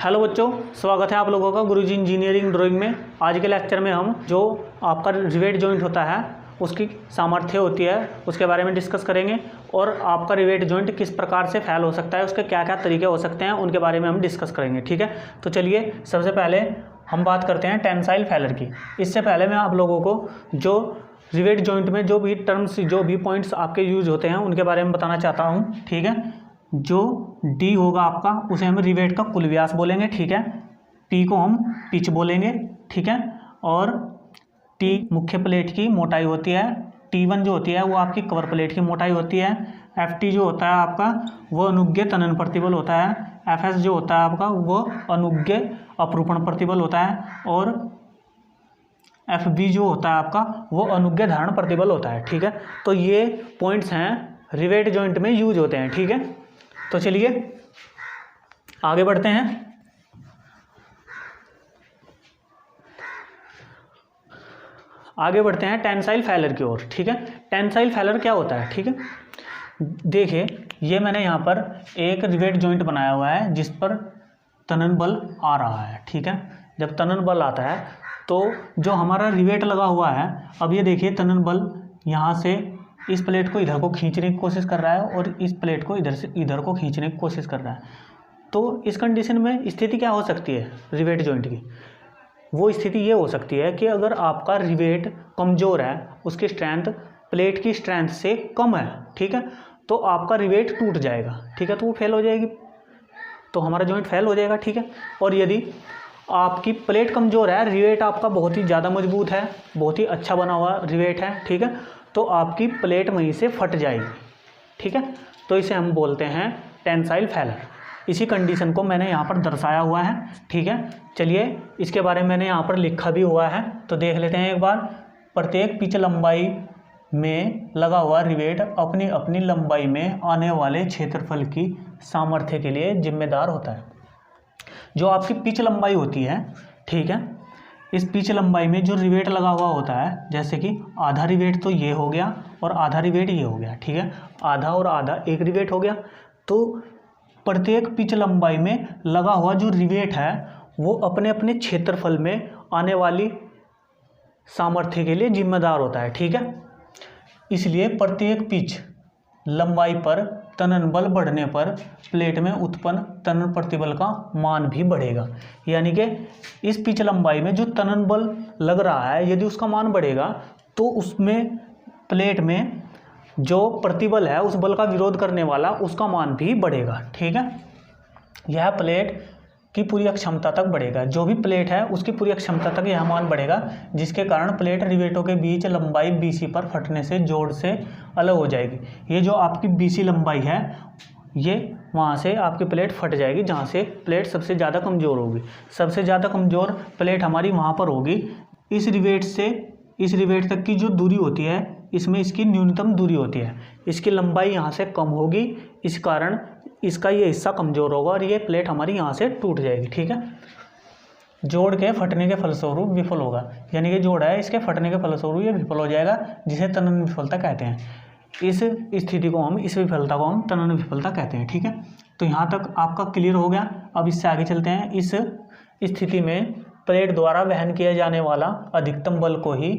Hello बच्चों, स्वागत है आप लोगों का गुरुजी इंजीनियरिंग ड्राइंग में। आज के लेक्चर में हम जो आपका रिवेट जॉइंट होता है उसकी सामर्थ्य होती है उसके बारे में डिस्कस करेंगे और आपका रिवेट जॉइंट किस प्रकार से फेल हो सकता है, उसके क्या क्या तरीके हो सकते हैं उनके बारे में हम डिस्कस करेंगे। ठीक है, तो चलिए सबसे पहले हम बात करते हैं टेंसाइल फेलर की। इससे पहले मैं आप लोगों को जो रिवेट जॉइंट में जो भी टर्म्स जो भी पॉइंट्स आपके यूज होते हैं उनके बारे में बताना चाहता हूँ। ठीक है, जो डी होगा आपका उसे हम रिवेट का कुल व्यास बोलेंगे। ठीक है, पी को हम पिच बोलेंगे। ठीक है, और टी मुख्य प्लेट की मोटाई होती है, T1 जो होती है वो आपकी कवर प्लेट की मोटाई होती है, FT जो होता है आपका वो अनुज्ञ तनन प्रतिबल होता है, FS जो होता है आपका वो अनुज्ञ अपरूपण प्रतिबल होता है, और FB जो होता है आपका वो अनुज्ञ धारण प्रतिबल होता है। ठीक है, तो ये पॉइंट्स हैं रिवेट जॉइंट में यूज होते हैं। ठीक है, तो चलिए आगे बढ़ते हैं। आगे बढ़ते हैं टेंसाइल फेलर की ओर। ठीक है, टेंसाइल फेलर क्या होता है? ठीक है, देखिए ये मैंने यहाँ पर एक रिवेट जॉइंट बनाया हुआ है जिस पर तनन बल आ रहा है। ठीक है, जब तनन बल आता है तो जो हमारा रिवेट लगा हुआ है, अब ये देखिए तनन बल यहाँ से इस प्लेट को इधर को खींचने की कोशिश कर रहा है और इस प्लेट को इधर से इधर को खींचने की कोशिश कर रहा है। तो इस कंडीशन में स्थिति क्या हो सकती है रिवेट जॉइंट की? वो स्थिति ये हो सकती है कि अगर आपका रिवेट कमज़ोर है, उसकी स्ट्रेंथ प्लेट की स्ट्रेंथ से कम है, ठीक है, तो आपका रिवेट टूट जाएगा। ठीक है, तो वो फेल हो जाएगी, तो हमारा जॉइंट फेल हो जाएगा। ठीक है, और यदि आपकी प्लेट कमज़ोर है, रिवेट आपका बहुत ही ज़्यादा मजबूत है, बहुत ही अच्छा बना हुआ रिवेट है, ठीक है, तो आपकी प्लेट वहीं से फट जाएगी। ठीक है, तो इसे हम बोलते हैं टेंसाइल फेलर। इसी कंडीशन को मैंने यहाँ पर दर्शाया हुआ है। ठीक है, चलिए इसके बारे में मैंने यहाँ पर लिखा भी हुआ है, तो देख लेते हैं एक बार। प्रत्येक पिच लंबाई में लगा हुआ रिवेट अपनी अपनी लंबाई में आने वाले क्षेत्रफल की सामर्थ्य के लिए जिम्मेदार होता है। जो आपकी पिच लंबाई होती है, ठीक है, इस पिच लंबाई में जो रिवेट लगा हुआ होता है, जैसे कि आधा रिवेट तो ये हो गया और आधा रिवेट ये हो गया। ठीक है, आधा और आधा एक रिवेट हो गया। तो प्रत्येक पिच लंबाई में लगा हुआ जो रिवेट है वो अपने अपने क्षेत्रफल में आने वाली सामर्थ्य के लिए जिम्मेदार होता है। ठीक है, इसलिए प्रत्येक पिच लंबाई पर तनन बल बढ़ने पर प्लेट में उत्पन्न तनन प्रतिबल का मान भी बढ़ेगा। यानी कि इस पिच लंबाई में जो तनन बल लग रहा है, यदि उसका मान बढ़ेगा तो उसमें प्लेट में जो प्रतिबल है, उस बल का विरोध करने वाला, उसका मान भी बढ़ेगा। ठीक है, यह प्लेट की पूरी अक्षमता तक बढ़ेगा। जो भी प्लेट है उसकी पूरी अक्षमता तक यह मान बढ़ेगा, जिसके कारण प्लेट रिवेटों के बीच लंबाई BC पर फटने से जोड़ से अलग हो जाएगी। ये जो आपकी BC लंबाई है ये वहाँ से आपकी प्लेट फट जाएगी, जहाँ से प्लेट सबसे ज़्यादा कमज़ोर होगी। सबसे ज़्यादा कमज़ोर प्लेट हमारी वहाँ पर होगी। इस रिवेट से इस रिवेट तक की जो दूरी होती है, इसमें इसकी न्यूनतम दूरी होती है, इसकी लंबाई यहाँ से कम होगी, इस कारण इसका ये हिस्सा कमज़ोर होगा और ये प्लेट हमारी यहाँ से टूट जाएगी। ठीक है, जोड़ के फटने के फलस्वरूप विफल होगा, यानी कि जोड़ है इसके फटने के फलस्वरूप ये विफल हो जाएगा, जिसे तनन विफलता कहते हैं। इस स्थिति को हम, इस विफलता को हम तनन विफलता कहते हैं। ठीक है, तो यहाँ तक आपका क्लियर हो गया। अब इससे आगे चलते हैं। इस स्थिति में प्लेट द्वारा वहन किया जाने वाला अधिकतम बल को ही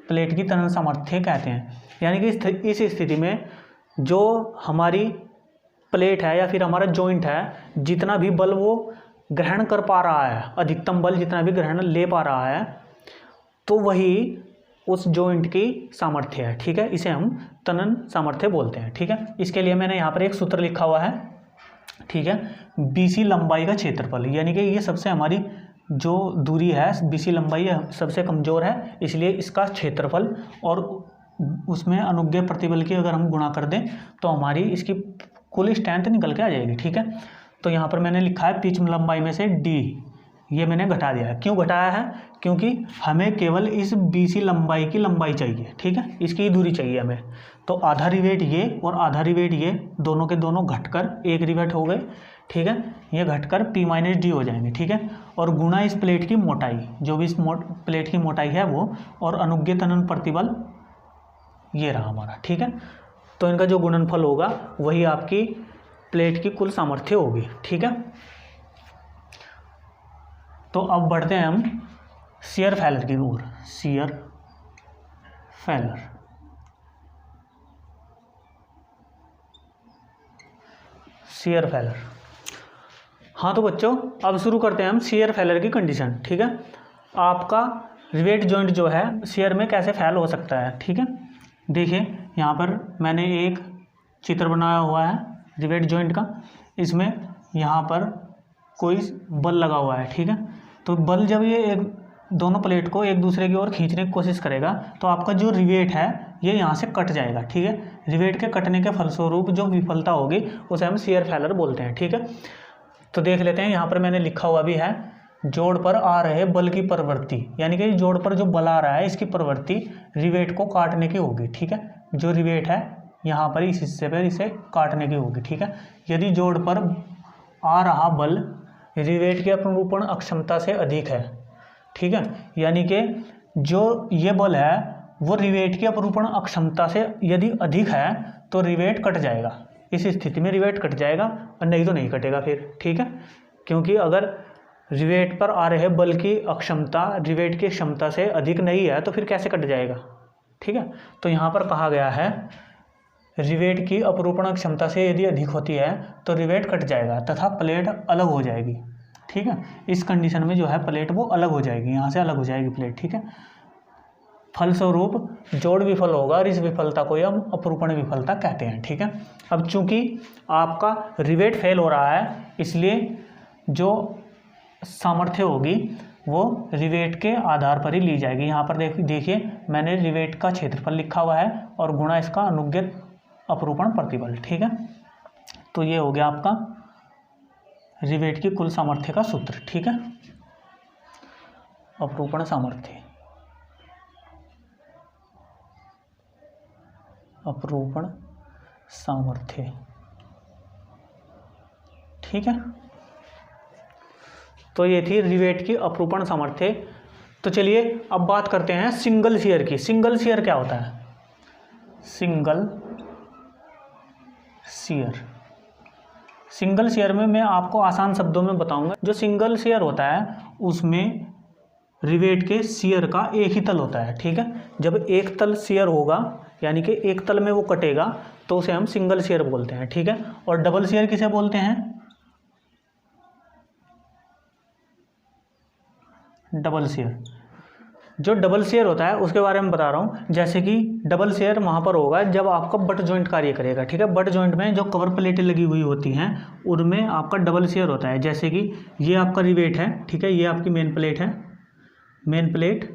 प्लेट की तनन सामर्थ्य कहते हैं। यानी कि इस स्थिति में जो हमारी प्लेट है या फिर हमारा जॉइंट है, जितना भी बल वो ग्रहण कर पा रहा है, अधिकतम बल जितना भी ग्रहण ले पा रहा है, तो वही उस जॉइंट की सामर्थ्य है। ठीक है, इसे हम तनन सामर्थ्य बोलते हैं। ठीक है, इसके लिए मैंने यहाँ पर एक सूत्र लिखा हुआ है। ठीक है, BC लंबाई का क्षेत्रफल, यानी कि ये सबसे हमारी जो दूरी है BC लंबाई सबसे कमज़ोर है, इसलिए इसका क्षेत्रफल और उसमें अनुज्ञेय प्रतिबल की अगर हम गुणा कर दें तो हमारी इसकी कुल स्ट्रेंथ निकल के आ जाएगी। ठीक है, तो यहाँ पर मैंने लिखा है पिच लंबाई में से D, ये मैंने घटा दिया है। क्यों घटाया है? क्योंकि हमें केवल इस BC लंबाई की लंबाई चाहिए। ठीक है, इसकी ही दूरी चाहिए हमें। तो आधा रिवेट ये और आधा रिवेट ये दोनों के दोनों घटकर एक रिवेट हो गए। ठीक है, ये घटकर P - D हो जाएंगे। ठीक है, और गुणा इस प्लेट की मोटाई, जो भी इस प्लेट की मोटाई है वो, और अनुज्ञेय तनन प्रतिबल ये रहा हमारा। ठीक है, तो इनका जो गुणनफल होगा वही आपकी प्लेट की कुल सामर्थ्य होगी। ठीक है, तो अब बढ़ते हैं हम शियर फेलर की ओर। Shear failure, shear failure. हाँ तो बच्चों अब शुरू करते हैं हम शियर फेलर की कंडीशन। ठीक है, आपका रिवेट जॉइंट जो है शियर में कैसे फेल हो सकता है। ठीक है, देखिए यहाँ पर मैंने एक चित्र बनाया हुआ है रिवेट जॉइंट का। इसमें यहाँ पर कोई बल लगा हुआ है। ठीक है, तो बल जब ये एक दोनों प्लेट को एक दूसरे की ओर खींचने की कोशिश करेगा तो आपका जो रिवेट है ये यहाँ से कट जाएगा। ठीक है, रिवेट के कटने के फलस्वरूप जो विफलता होगी उसे हम शियर फेलर बोलते हैं। ठीक है, तो देख लेते हैं, यहाँ पर मैंने लिखा हुआ भी है, जोड़ पर आ रहे बल की प्रवृत्ति, यानी कि जोड़ पर जो बल आ रहा है इसकी प्रवृत्ति रिवेट को काटने की होगी। ठीक है, जो रिवेट है यहाँ पर इस हिस्से पर इसे काटने की होगी। ठीक है, यदि जोड़ पर आ रहा बल रिवेट की अपरूपण अक्षमता से अधिक है। ठीक है, यानी कि जो ये बल है वो रिवेट की अपरूपण अक्षमता से यदि अधिक है तो रिवेट कट जाएगा। इस स्थिति में रिवेट कट जाएगा और नहीं तो नहीं कटेगा फिर। ठीक है, क्योंकि अगर रिवेट पर आ रहे बल की अक्षमता रिवेट की क्षमता से अधिक नहीं है तो फिर कैसे कट जाएगा। ठीक है, तो यहाँ पर कहा गया है रिवेट की अपरूपण क्षमता से यदि अधिक होती है तो रिवेट कट जाएगा तथा प्लेट अलग हो जाएगी। ठीक है, इस कंडीशन में जो है प्लेट वो अलग हो जाएगी, यहाँ से अलग हो जाएगी प्लेट। ठीक है, फलस्वरूप जोड़ विफल होगा और इस विफलता को हम अपरूपण विफलता कहते हैं। ठीक है, अब चूंकि आपका रिवेट फेल हो रहा है इसलिए जो सामर्थ्य होगी वो रिवेट के आधार पर ही ली जाएगी। यहाँ पर देखिए मैंने रिवेट का क्षेत्रफल लिखा हुआ है और गुणा इसका अनुज्ञित अपरूपण प्रतिबल। ठीक है, तो ये हो गया आपका रिवेट की कुल सामर्थ्य का सूत्र। ठीक है, अपरूपण सामर्थ्य, अपरूपण सामर्थ्य। ठीक है, तो ये थी रिवेट की अपरूपण सामर्थ्य। तो चलिए अब बात करते हैं सिंगल शियर की। सिंगल शियर क्या होता है? सिंगल शियर, सिंगल शियर में मैं आपको आसान शब्दों में बताऊंगा। जो सिंगल शियर होता है उसमें रिवेट के शियर का एक ही तल होता है। ठीक है, जब एक तल शियर होगा यानी कि एक तल में वो कटेगा तो उसे हम सिंगल शियर बोलते हैं। ठीक है, और डबल शियर किसे बोलते हैं? Double shear. जो डबल शेयर होता है उसके बारे में बता रहा हूँ। जैसे कि डबल शेयर वहाँ पर होगा जब आपका बट जॉइंट कार्य करेगा। ठीक है, बट जॉइंट में जो कवर प्लेटें लगी हुई होती हैं उनमें आपका डबल शेयर होता है। जैसे कि ये आपका रिवेट है, ठीक है, ये आपकी मेन प्लेट है, मेन प्लेट।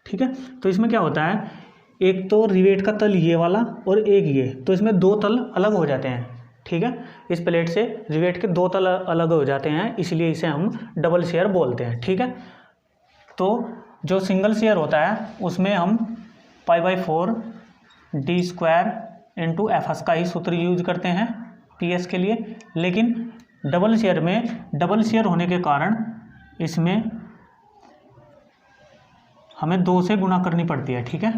ठीक है, तो इसमें क्या होता है, एक तो रिवेट का तल ये वाला और एक ये, तो इसमें दो तल अलग हो जाते हैं। ठीक है, इस प्लेट से रिवेट के दो तल अलग हो जाते हैं, इसलिए इसे हम डबल शेयर बोलते हैं। ठीक है, तो जो सिंगल शेयर होता है उसमें हम π/4 d² इंटू FS का ही सूत्र यूज करते हैं PS के लिए। लेकिन डबल शेयर में डबल शेयर होने के कारण इसमें हमें 2 से गुणा करनी पड़ती है। ठीक है,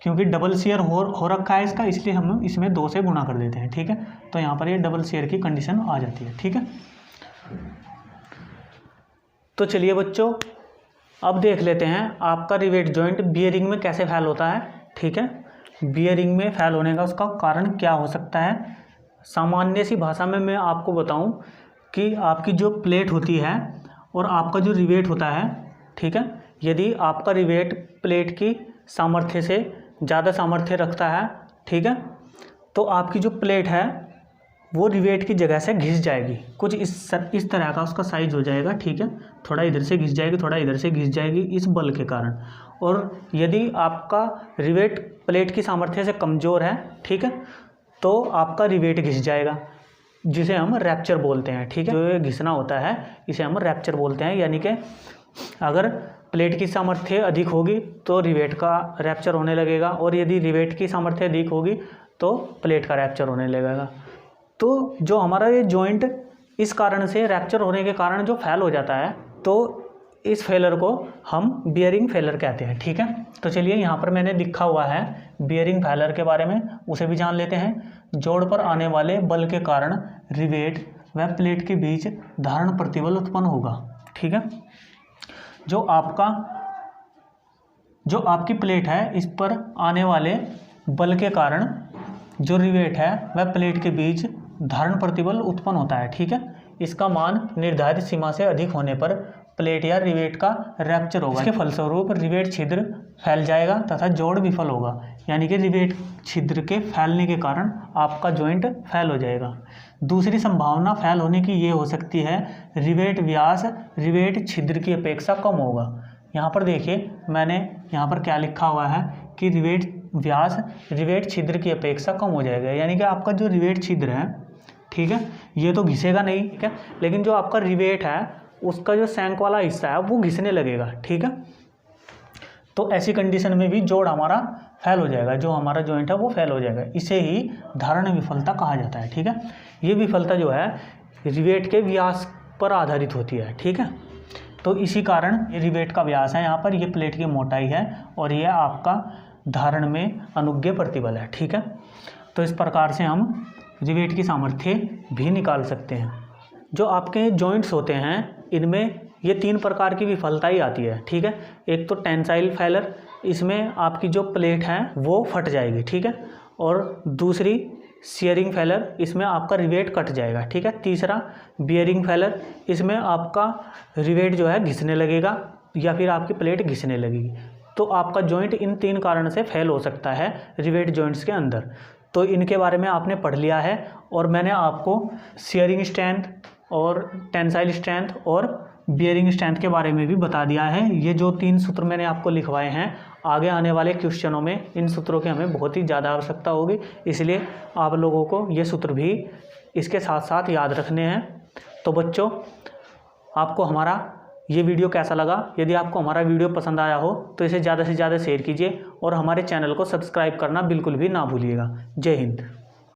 क्योंकि डबल शेयर हो रखा है इसका, इसलिए हम इसमें 2 से गुणा कर देते हैं। ठीक है, तो यहाँ पर ये डबल शेयर की कंडीशन आ जाती है। ठीक है, तो चलिए बच्चों अब देख लेते हैं आपका रिवेट जॉइंट बियरिंग में कैसे फेल होता है। ठीक है, बियरिंग में फेल होने का उसका कारण क्या हो सकता है। सामान्य सी भाषा में मैं आपको बताऊं कि आपकी जो प्लेट होती है और आपका जो रिवेट होता है, ठीक है, यदि आपका रिवेट प्लेट की सामर्थ्य से ज़्यादा सामर्थ्य रखता है, ठीक है, तो आपकी जो प्लेट है वो रिवेट की जगह से घिस जाएगी। कुछ इस तरह का उसका साइज हो जाएगा। ठीक है, थोड़ा इधर से घिस जाएगी, थोड़ा इधर से घिस जाएगी इस बल के कारण। और यदि आपका रिवेट प्लेट की सामर्थ्य से कमज़ोर है, ठीक है, तो आपका रिवेट घिस जाएगा, जिसे हम रैप्चर बोलते हैं। ठीक है, जो ये घिसना होता है इसे हम रैप्चर बोलते हैं। यानी कि अगर प्लेट की सामर्थ्य अधिक होगी तो रिवेट का रैप्चर होने लगेगा, और यदि रिवेट की सामर्थ्य अधिक होगी तो प्लेट का रैप्चर होने लगेगा। तो जो हमारा ये जॉइंट इस कारण से रैप्चर होने के कारण जो फेल हो जाता है, तो इस फेलर को हम बियरिंग फेलर कहते हैं। ठीक है, तो चलिए यहाँ पर मैंने लिखा हुआ है बियरिंग फेलर के बारे में, उसे भी जान लेते हैं। जोड़ पर आने वाले बल के कारण रिवेट व प्लेट के बीच धारण प्रतिबल उत्पन्न होगा। ठीक है, जो आपकी प्लेट है इस पर आने वाले बल के कारण जो रिवेट है वह प्लेट के बीच धारण प्रतिबल उत्पन्न होता है। ठीक है, इसका मान निर्धारित सीमा से अधिक होने पर प्लेट या रिवेट का रैप्चर होगा। इसके फलस्वरूप रिवेट छिद्र फैल जाएगा तथा जोड़ विफल होगा, यानी कि रिवेट छिद्र के फैलने के कारण आपका जॉइंट फैल हो जाएगा। दूसरी संभावना फैल होने की ये हो सकती है, रिवेट व्यास रिवेट छिद्र की अपेक्षा कम होगा। यहाँ पर देखिए मैंने यहाँ पर क्या लिखा हुआ है कि रिवेट व्यास रिवेट छिद्र की अपेक्षा कम हो जाएगा, यानी कि आपका जो रिवेट छिद्र है, ठीक है, ये तो घिसेगा नहीं, ठीक है, लेकिन जो आपका रिवेट है उसका जो सैंक वाला हिस्सा है वो घिसने लगेगा। ठीक है, तो ऐसी कंडीशन में भी जोड़ हमारा फैल हो जाएगा, जो हमारा जॉइंट है वो फैल हो जाएगा। इसे ही धारण विफलता कहा जाता है। ठीक है, ये विफलता जो है रिवेट के व्यास पर आधारित होती है। ठीक है, तो इसी कारण ये रिवेट का व्यास है, यहाँ पर ये प्लेट की मोटाई है और ये आपका धारण में अनुज्ञेय प्रतिबल है। ठीक है, तो इस प्रकार से हम रिवेट की सामर्थ्य भी निकाल सकते हैं। जो आपके जॉइंट्स होते हैं इनमें ये 3 प्रकार की विफलता ही आती है। ठीक है, एक तो टेंसाइल फेलर, इसमें आपकी जो प्लेट है वो फट जाएगी। ठीक है, और दूसरी शियरिंग फेलर, इसमें आपका रिवेट कट जाएगा। ठीक है, तीसरा बियरिंग फेलर, इसमें आपका रिवेट जो है घिसने लगेगा या फिर आपकी प्लेट घिसने लगेगी। तो आपका जॉइंट इन 3 कारण से फेल हो सकता है रिवेट जॉइंट्स के अंदर। तो इनके बारे में आपने पढ़ लिया है और मैंने आपको शियरिंग स्ट्रेंथ और टेंसाइल स्ट्रेंथ और बियरिंग स्ट्रेंथ के बारे में भी बता दिया है। ये जो 3 सूत्र मैंने आपको लिखवाए हैं, आगे आने वाले क्वेश्चनों में इन सूत्रों की हमें बहुत ही ज़्यादा आवश्यकता होगी, इसलिए आप लोगों को ये सूत्र भी इसके साथ साथ याद रखने हैं। तो बच्चों, आपको हमारा ये वीडियो कैसा लगा? यदि आपको हमारा वीडियो पसंद आया हो तो इसे ज़्यादा से ज़्यादा शेयर कीजिए और हमारे चैनल को सब्सक्राइब करना बिल्कुल भी ना भूलिएगा। जय हिंद।